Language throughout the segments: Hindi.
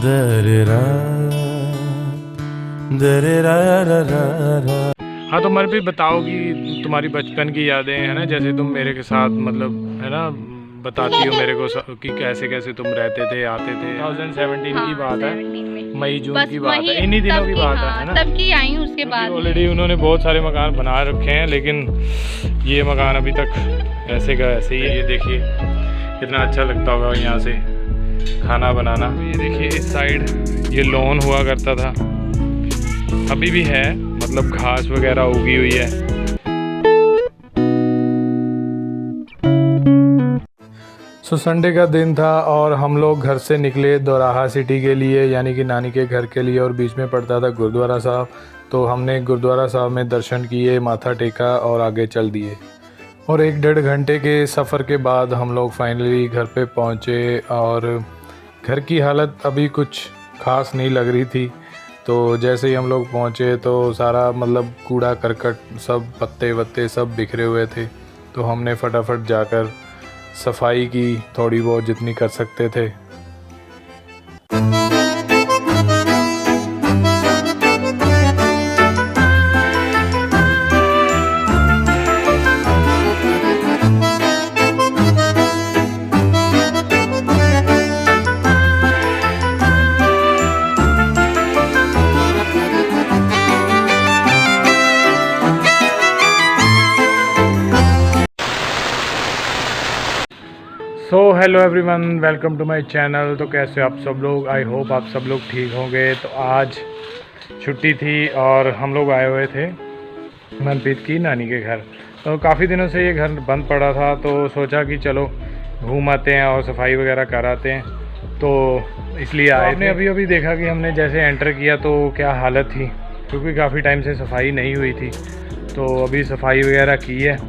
दरेरा दरेरा रा रा रा। हाँ, तो मन भी बताओ कि तुम्हारी बचपन की यादें है ना, जैसे तुम मेरे के साथ मतलब है ना बताती हो मेरे को कि कैसे कैसे तुम रहते थे आते थे। 2017 की बात है, मई जून की बात है, इन्हीं दिनों की बात है ना। तब की आई हूँ उसके बाद। ऑलरेडी उन्होंने बहुत सारे मकान बना रखे हैं, लेकिन ये मकान अभी तक ऐसे का ऐसे ही है। ये देखिए कितना अच्छा लगता होगा यहाँ से खाना बनाना। ये देखिए इस साइड ये लॉन हुआ करता था, अभी भी है, मतलब घास वगैरह उगी हुई है। संडे का दिन था और हम लोग घर से निकले दोराहा सिटी के लिए, यानी कि नानी के घर के लिए, और बीच में पड़ता था गुरुद्वारा साहब। तो हमने गुरुद्वारा साहब में दर्शन किए, माथा टेका और आगे चल दिए। और 1-1.5 घंटे के सफ़र के बाद हम लोग फाइनली घर पे पहुँचे। और घर की हालत अभी कुछ ख़ास नहीं लग रही थी। तो जैसे ही हम लोग पहुँचे तो सारा मतलब कूड़ा करकट सब पत्ते वत्ते सब बिखरे हुए थे। तो हमने फटाफट जाकर सफाई की, थोड़ी बहुत जितनी कर सकते थे। So hello everyone, welcome to my channel. तो कैसे आप सब लोग? आई होप आप सब लोग ठीक होंगे। तो आज छुट्टी थी और हम लोग आए हुए थे मनप्रीत की नानी के घर। तो काफ़ी दिनों से ये घर बंद पड़ा था, तो सोचा कि चलो घूम आते हैं और सफाई वगैरह कर आते हैं। तो इसलिए आए। आपने अभी अभी देखा कि हमने जैसे एंटर किया तो क्या हालत थी, क्योंकि काफ़ी टाइम से सफाई नहीं हुई थी। तो अभी सफाई वगैरह की है।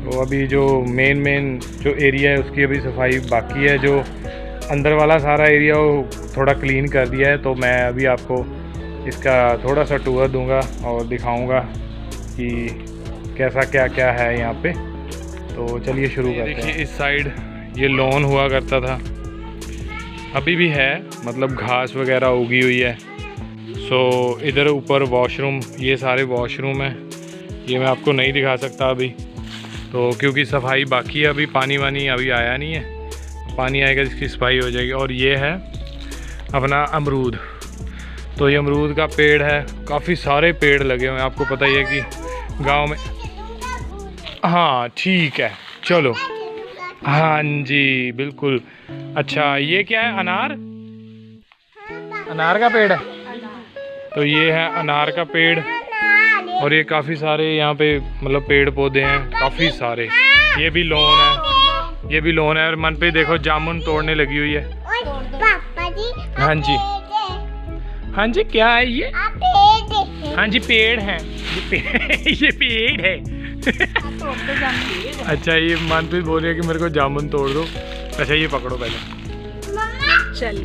तो अभी जो मेन जो एरिया है उसकी अभी सफाई बाकी है। जो अंदर वाला सारा एरिया वो थोड़ा क्लीन कर दिया है। तो मैं अभी आपको इसका थोड़ा सा टूर दूंगा और दिखाऊंगा कि कैसा क्या क्या है यहाँ पे। तो चलिए शुरू करते हैं। देखिए इस साइड ये लॉन हुआ करता था, अभी भी है, मतलब घास वगैरह उगी हुई है। सो इधर ऊपर वॉशरूम, ये सारे वॉशरूम हैं। ये मैं आपको नहीं दिखा सकता अभी, तो क्योंकि सफाई बाकी है। अभी पानी वानी अभी आया नहीं है, पानी आएगा जिसकी सफाई हो जाएगी। और ये है अपना अमरूद। तो ये अमरूद का पेड़ है, काफ़ी सारे पेड़ लगे हुए हैं। आपको पता ही है कि गांव में। हाँ ठीक है, चलो। हाँ जी बिल्कुल। अच्छा ये क्या है? अनार, अनार का पेड़ है। तो ये है अनार का पेड़। और ये काफ़ी सारे यहाँ पे मतलब पेड़ पौधे हैं काफ़ी सारे। ये भी लॉन है, ये भी लॉन है। और मन पे देखो जामुन तोड़ने लगी हुई है। पापा जी, हाँ जी, हाँ जी क्या है ये? हाँ जी पेड़ है, ये पेड़ है। अच्छा ये मनप्रीत बोल रही है कि मेरे को जामुन तोड़ दो। अच्छा ये पकड़ो पहले। चल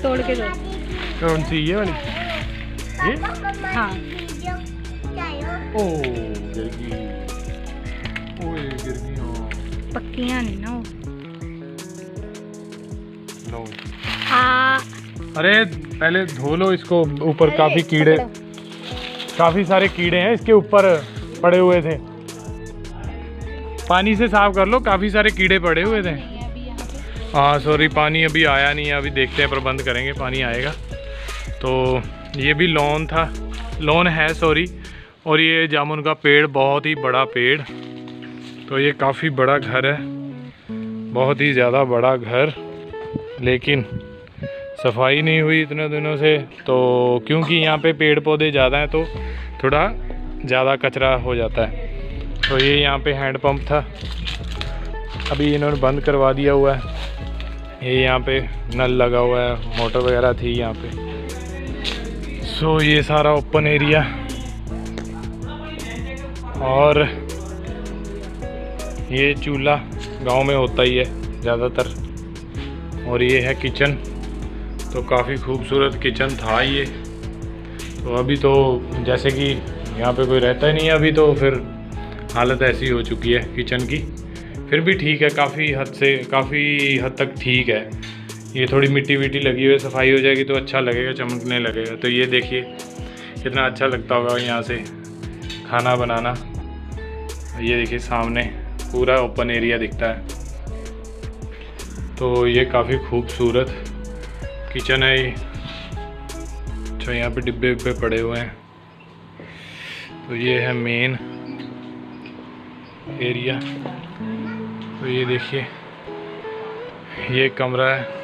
तोड़ के दो। कौन सी ये वाली? ये? हाँ ओ गिर गई, ओए गिर गई। हाँ पक्कियाँ नहीं ना वो। लो। अरे अरे पहले धो लो इसको, ऊपर काफ़ी कीड़े, काफ़ी सारे कीड़े हैं इसके ऊपर पड़े हुए थे। पानी से साफ कर लो, काफ़ी सारे कीड़े पड़े हुए थे। हाँ सॉरी, पानी अभी आया नहीं है, अभी देखते हैं, प्रबंध करेंगे, पानी आएगा। तो ये भी लॉन था, लॉन है सॉरी। और ये जामुन का पेड़, बहुत ही बड़ा पेड़। तो ये काफ़ी बड़ा घर है, बहुत ही ज़्यादा बड़ा घर, लेकिन सफाई नहीं हुई इतने दिनों से। तो क्योंकि यहाँ पे पेड़ पौधे ज़्यादा हैं तो थोड़ा ज़्यादा कचरा हो जाता है। तो ये यहाँ पे हैंडपम्प था, अभी इन्होंने बंद करवा दिया हुआ है। ये यहाँ पे नल लगा हुआ है, मोटर वगैरह थी यहाँ पे। सो ये सारा ओपन एरिया। और ये चूल्हा गांव में होता ही है ज़्यादातर। और ये है किचन, तो काफ़ी खूबसूरत किचन था ये। तो अभी तो जैसे कि यहाँ पे कोई रहता ही नहीं है अभी, तो फिर हालत ऐसी हो चुकी है किचन की। फिर भी ठीक है, काफ़ी हद तक ठीक है। ये थोड़ी मिट्टी विट्टी लगी हुई है, सफाई हो जाएगी तो अच्छा लगेगा, चमकने लगेगा। तो ये देखिए कितना अच्छा लगता होगा यहाँ से खाना बनाना। ये देखिए सामने पूरा ओपन एरिया दिखता है। तो ये काफ़ी खूबसूरत किचन है ये। अच्छा यहाँ पे डिब्बे विब्बे पड़े हुए हैं। तो ये है मेन एरिया। तो ये देखिए ये कमरा है,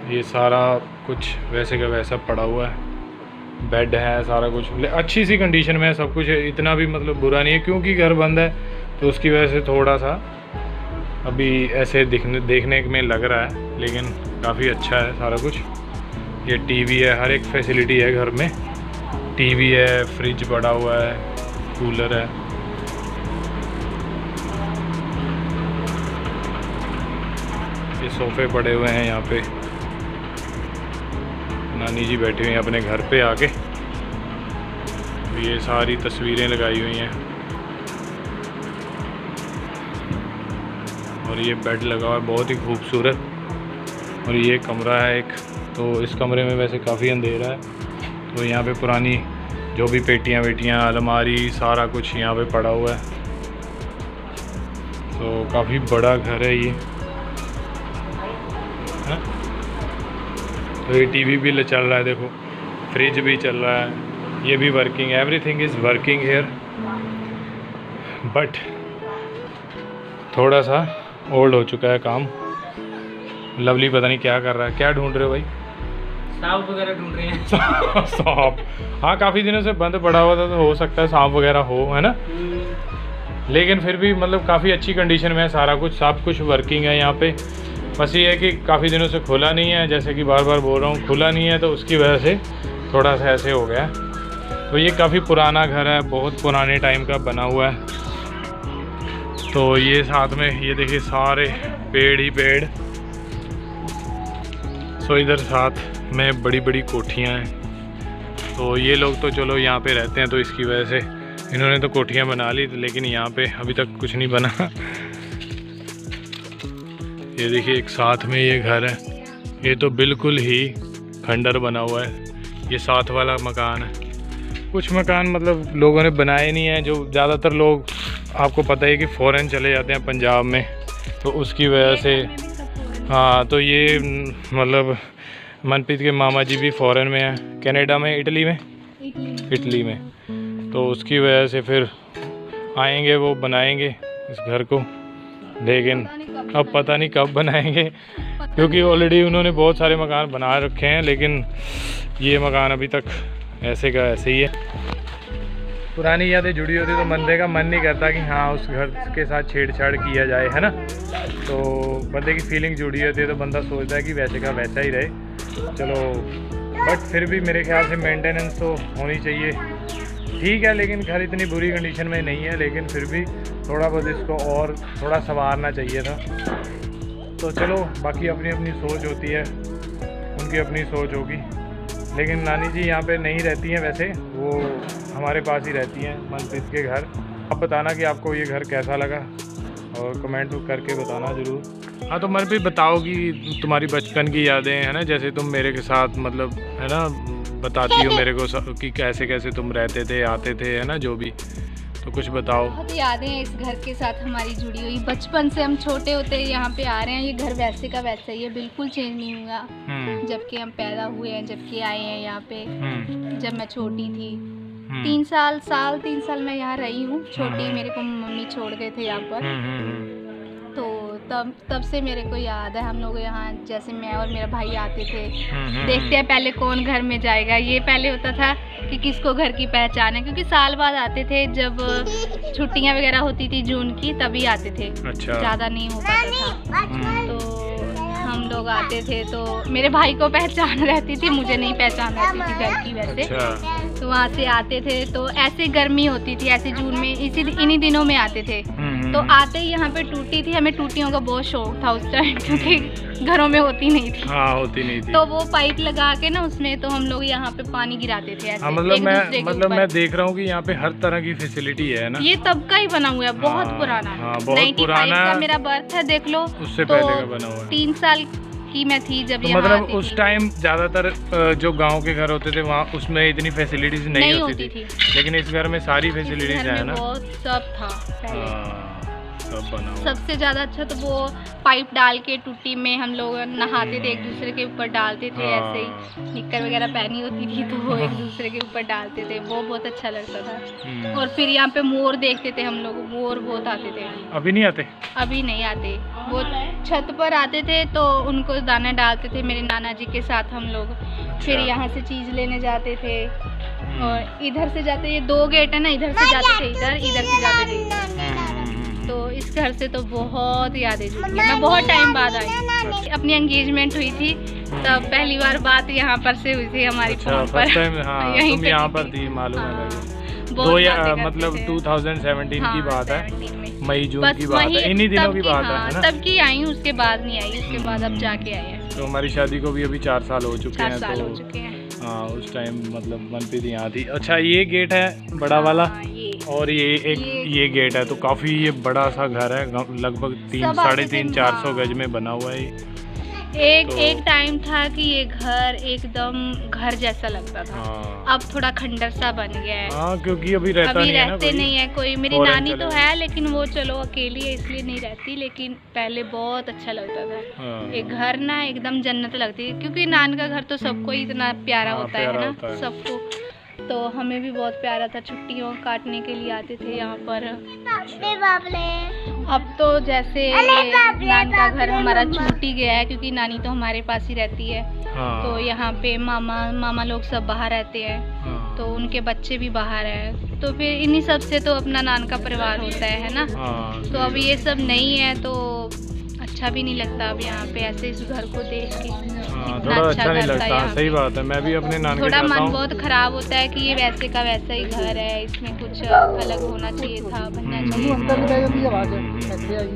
ये सारा कुछ वैसे का वैसा पड़ा हुआ है, बेड है, सारा कुछ अच्छी सी कंडीशन में है सब कुछ। इतना भी मतलब बुरा नहीं है क्योंकि घर बंद है तो उसकी वजह से थोड़ा सा अभी ऐसे देखने में लग रहा है, लेकिन काफ़ी अच्छा है सारा कुछ। ये टीवी है, हर एक फैसिलिटी है घर में। टीवी है, फ्रिज पड़ा हुआ है, कूलर है। ये सोफे पड़े हुए हैं यहाँ पे। नानी जी बैठी हुई हैं अपने घर पे आके। ये सारी तस्वीरें लगाई हुई हैं और ये बेड लगा हुआ है बहुत ही खूबसूरत। और ये कमरा है एक। तो इस कमरे में वैसे काफ़ी अंधेरा है, तो यहाँ पे पुरानी जो भी पेटियाँ वेटियाँ, अलमारी, सारा कुछ यहाँ पे पड़ा हुआ है। तो काफ़ी बड़ा घर है ये। हाँ? तो ये टीवी भी चल रहा है, देखो फ्रिज भी चल रहा है, ये भी वर्किंग है। Everything is working here, but थोड़ा सा ओल्ड हो चुका है काम। लवली पता नहीं क्या कर रहा है। क्या ढूंढ रहे हो भाई? सांप वगैरह ढूंढ रहे हैं। सांप? हाँ, काफ़ी दिनों से बंद पड़ा हुआ था तो हो सकता है सांप वगैरह हो, है ना। लेकिन फिर भी मतलब काफ़ी अच्छी कंडीशन में है सारा कुछ, सब कुछ वर्किंग है यहाँ पे। बस ये है कि काफ़ी दिनों से खुला नहीं है, जैसे कि बार बार बोल रहा हूँ, खुला नहीं है तो उसकी वजह से थोड़ा सा ऐसे हो गया। तो ये काफ़ी पुराना घर है, बहुत पुराने टाइम का बना हुआ है। तो ये साथ में ये देखिए सारे पेड़ ही पेड़। सो इधर साथ में बड़ी बड़ी कोठियाँ हैं। तो ये लोग तो चलो यहाँ पे रहते हैं तो इसकी वजह से इन्होंने तो कोठियाँ बना ली, लेकिन यहाँ पे अभी तक कुछ नहीं बना। ये देखिए एक साथ में ये घर है, ये तो बिल्कुल ही खंडर बना हुआ है। ये साथ वाला मकान है। कुछ मकान मतलब लोगों ने बनाए नहीं है, जो ज़्यादातर लोग आपको पता है कि फ़ॉरेन चले जाते हैं पंजाब में, तो उसकी वजह से। हाँ, तो ये मतलब मनप्रीत के मामा जी भी फ़ॉरेन में हैं, कनाडा में, इटली में। तो उसकी वजह से फिर आएंगे, वो बनाएंगे इस घर को, लेकिन अब पता नहीं कब बनाएंगे, क्योंकि ऑलरेडी उन्होंने बहुत सारे मकान बना रखे हैं, लेकिन ये मकान अभी तक ऐसे का ऐसे ही है। पुरानी यादें जुड़ी होती तो बंदे का मन नहीं करता कि हाँ उस घर के साथ छेड़छाड़ किया जाए, है ना। तो बंदे की फीलिंग जुड़ी होती है तो बंदा सोचता है कि वैसे का वैसा ही रहे, चलो। बट फिर भी मेरे ख्याल से मेंटेनेंस तो होनी चाहिए, ठीक है। लेकिन घर इतनी बुरी कंडीशन में नहीं है, लेकिन फिर भी थोड़ा बहुत इसको और थोड़ा संवारना चाहिए था। तो चलो, बाकी अपनी अपनी सोच होती है, उनकी अपनी सोच होगी। लेकिन नानी जी यहाँ पे नहीं रहती हैं, वैसे वो हमारे पास ही रहती हैं, मनप्रीत के घर। आप बताना कि आपको ये घर कैसा लगा और कमेंट करके बताना ज़रूर। हाँ, तो मनप्रीत बताओ कि तुम्हारी बचपन की यादें, है ना, जैसे तुम मेरे के साथ मतलब, है ना, बताती हो मेरे को कि कैसे कैसे तुम रहते थे, आते थे, है ना, जो भी। तो कुछ बताओ। बहुत यादें हैं इस घर के साथ हमारी जुड़ी हुई। बचपन से हम छोटे होते यहाँ पे आ रहे हैं, ये घर वैसे का वैसा ही है, बिल्कुल चेंज नहीं हुआ। जबकि हम पैदा हुए हैं, जबकि आए हैं यहाँ पे। जब मैं छोटी थी, 3 साल मैं यहाँ रही हूँ छोटी। मेरे को मम्मी छोड़ गए थे यहाँ पर। तो तब से मेरे को याद है, हम लोग यहाँ जैसे मैं और मेरा भाई आते थे, देखते हैं पहले कौन घर में जाएगा। ये पहले होता था कि किसको घर की पहचान है, क्योंकि साल बाद आते थे, जब छुट्टियाँ वगैरह होती थी जून की, तभी आते थे। अच्छा। ज़्यादा नहीं हो पाता था। तो हम लोग आते थे, तो मेरे भाई को पहचान रहती थी, मुझे नहीं पहचान रहती थी घर की वैसे। अच्छा। तो वहाँ से आते थे, तो ऐसे गर्मी होती थी, ऐसे जून में, इन्हीं दिनों में आते थे। तो आते ही यहाँ पे टूट टूटी थी, हमें टूटियों का बहुत शौक था उस टाइम, क्योंकि घरों में होती नहीं थी। हाँ, होती नहीं थी। तो वो पाइप लगा के ना उसमें, तो हम लोग यहाँ पे पानी गिराते थे ऐसे। हाँ, मैं देख रहा हूँ कि यहाँ पे हर तरह की फैसिलिटी है ना। ये तब का ही बना हुआ है, बहुत पुराना। हाँ, बहुत पुराना का मेरा बर्थ है, देख लो। उससे तो पहले का बना हुआ है। 3 साल की मैं थी जब तो यहाँ मतलब आती उस थी। टाइम ज्यादातर जो गांव के घर होते थे वहाँ उसमें इतनी फैसिलिटीज नहीं होती थी, लेकिन इस घर में सारी फैसिलिटीज है ना। बहुत सब था पहले। हाँ, सब बना हुआ। सबसे ज्यादा अच्छा तो वो पाइप डाल के टूटी में हम लोग नहाते थे, एक दूसरे के ऊपर डालते थे। हाँ। ऐसे ही निक्कर वगैरह पहनी होती थी तो वो एक दूसरे के ऊपर डालते थे, वो बहुत अच्छा लगता था। और फिर यहाँ पे मोर देखते थे हम लोग, मोर बहुत आते थे। अभी नहीं आते? अभी नहीं आते, वो छत पर आते थे तो उनको दाना डालते थे मेरे नाना जी के साथ हम लोग। फिर यहाँ से चीज लेने जाते थे और इधर से जाते, ये 2 गेट है ना, इधर से जाते थे इधर से जाते थे। तो इस घर से तो बहुत यादें जुड़ी हैं। मैं बहुत टाइम बाद आई, अपनी एंगेजमेंट हुई थी तब पहली बार बात यहाँ पर से हुई थी हमारी फोन पर। हाँ, यहीं तुम पे यहाँ की पर थी। थी, मालूम है हाँ, मुझे। बहुत बातें करते मतलब थे। 2017 की बात है, 17 में। मई जून बस की बात है, इन्हीं दिनों की बात हाँ, है ना। तब की आई हूँ, उसके बाद नहीं आई, उसके बाद अब जाके आई है। तो हमारी शादी को भी अभी 4 साल हो चुके 4 हैं। साल हो तो चुके हैं। हाँ, उस टाइम मतलब मनप्रीत यहाँ थी। अच्छा, ये गेट है बड़ा वाला, हाँ, ये और ये गेट है। तो काफी ये बड़ा सा घर है, लगभग 3 सब आते थे, 350-400 हाँ। गज में बना हुआ है ये। एक टाइम था कि ये घर एकदम घर जैसा लगता था। हाँ, अब थोड़ा खंडर सा बन गया है। हाँ, क्योंकि अभी रहता अभी नहीं है ना रहते कोई। नहीं है कोई। मेरी फौरन नानी चले तो गए। है, लेकिन वो चलो अकेली है इसलिए नहीं रहती, लेकिन पहले बहुत अच्छा लगता था। हाँ, एक घर ना एकदम जन्नत लगती है, क्योंकि नान का घर तो सबको ही इतना प्यारा हाँ, होता है प्यारा ना, होता है। सबको। तो हमें भी बहुत प्यारा था, छुट्टियों काटने के लिए आते थे यहाँ पर। अब तो जैसे नान का घर हमारा छूट ही गया है, क्योंकि नानी तो हमारे पास ही रहती है। हाँ, तो यहाँ पे मामा लोग सब बाहर रहते हैं, हाँ, तो उनके बच्चे भी बाहर हैं। तो फिर इन्हीं सब से तो अपना नान का परिवार होता है ना। हाँ, तो अब ये सब नहीं है तो अच्छा भी नहीं लगता अब यहाँ पे ऐसे इस घर को देख के। हाँ, इतना थोड़ा अच्छा नहीं घर था लगता। यहाँ सही पे। बात है, मैं भी अपने नान के थोड़ा जाता मन हूँ। बहुत खराब होता है कि ये वैसे का वैसा ही घर है, इसमें कुछ अलग होना चाहिए था, बनना चाहिए।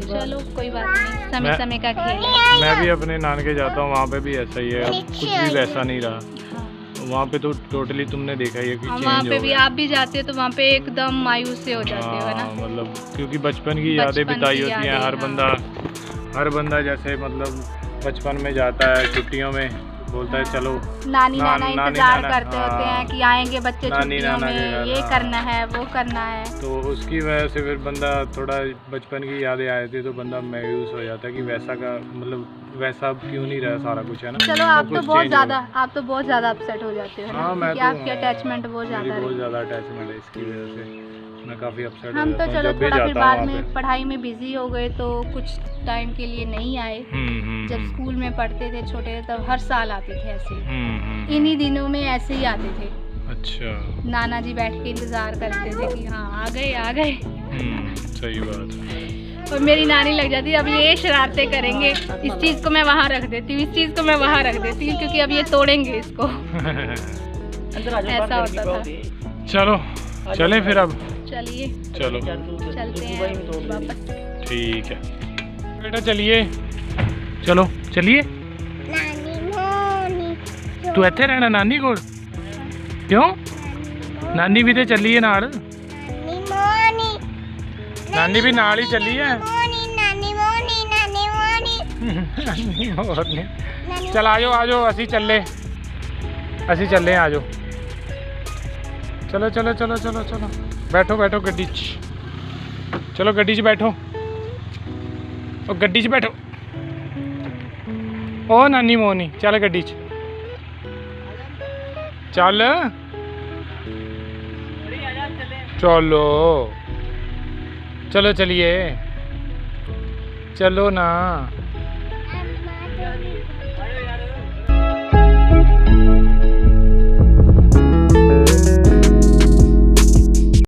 चलो कोई बात नहीं, समय समय का खेल है। मैं भी अपने नान के जाता हूँ, वहाँ पे भी ऐसा ही है, अब कुछ भी वैसा नहीं रहा। हाँ। वहाँ पे तो टोटली तुमने देखा ही है कि हाँ, चेंज वहाँ हो पे भी गया। आप भी जाते हो तो वहाँ पे एकदम मायूस से हो जाते हो, है ना। हाँ, मतलब क्योंकि बचपन की यादें बचपन बिताई की होती हैं। यादें, हर बंदा जैसे मतलब बचपन में जाता है छुट्टियों में, बोलता है चलो नानी नाना इंतजार नाना, करते होते हैं कि आएंगे बच्चे नानी छुट्टियों नाना के में, घर, ये हाँ। करना है वो करना है। तो उसकी वजह से फिर बंदा थोड़ा बचपन की यादें आ जाती है तो बंदा मायूस हो जाता है कि वैसा का मतलब वैसा अब क्यों नहीं रहा सारा कुछ, है ना। चलो सब आप तो कुछ बहुत change हो ज्यादा अपसेट हो जाते हो ना, हाँ, मैं क्योंकि तो आपकी अटैचमेंट बहुत मेरी ज्यादा बहुत है। ज़्यादा अटैचमेंट है, इसकी वजह से मैं काफ़ी अपसेट हो हम जाता तो हूँ चलो जब भी थोड़ा फिर जाता हूँ बाद वहाँ में पढ़ाई में बिजी हो गए तो कुछ टाइम के लिए नहीं आए। पे। जब स्कूल में पढ़ते थे छोटे थे तब हर साल आते थे ऐसे ही। इन्हीं दिनों में ऐसे ही आते थे। अच्छा, नाना जी बैठ के इंतजार करते थे कि हाँ आ गए। सही बात है। और मेरी नानी लग जाती अब ये शरारतें करेंगे, इस चीज़ को मैं वहाँ रख देती हूँ, इस चीज़ को मैं वहाँ रख देती हूँ, क्योंकि अब ये तोड़ेंगे इसको। ऐसा होता था। चलो चलें फिर अब। चलिए चलो चलते हैं वापस। ठीक है बेटा, चलिए चलो चलिए। तू ਇੱਥੇ रहना नानी को क्यों? नानी भी तो चली है नाल, नानी भी नाल ही चली है। चल आजो आजो असी चले आजो। चलो चलो चलो चलो चलो बैठो बैठो गड्डी च, चलो गड्डी च बैठो, ओ गड्डी च बैठो। ओ नानी मोनी चल गड्डी च चल, चलो चलो चलिए, चलो ना।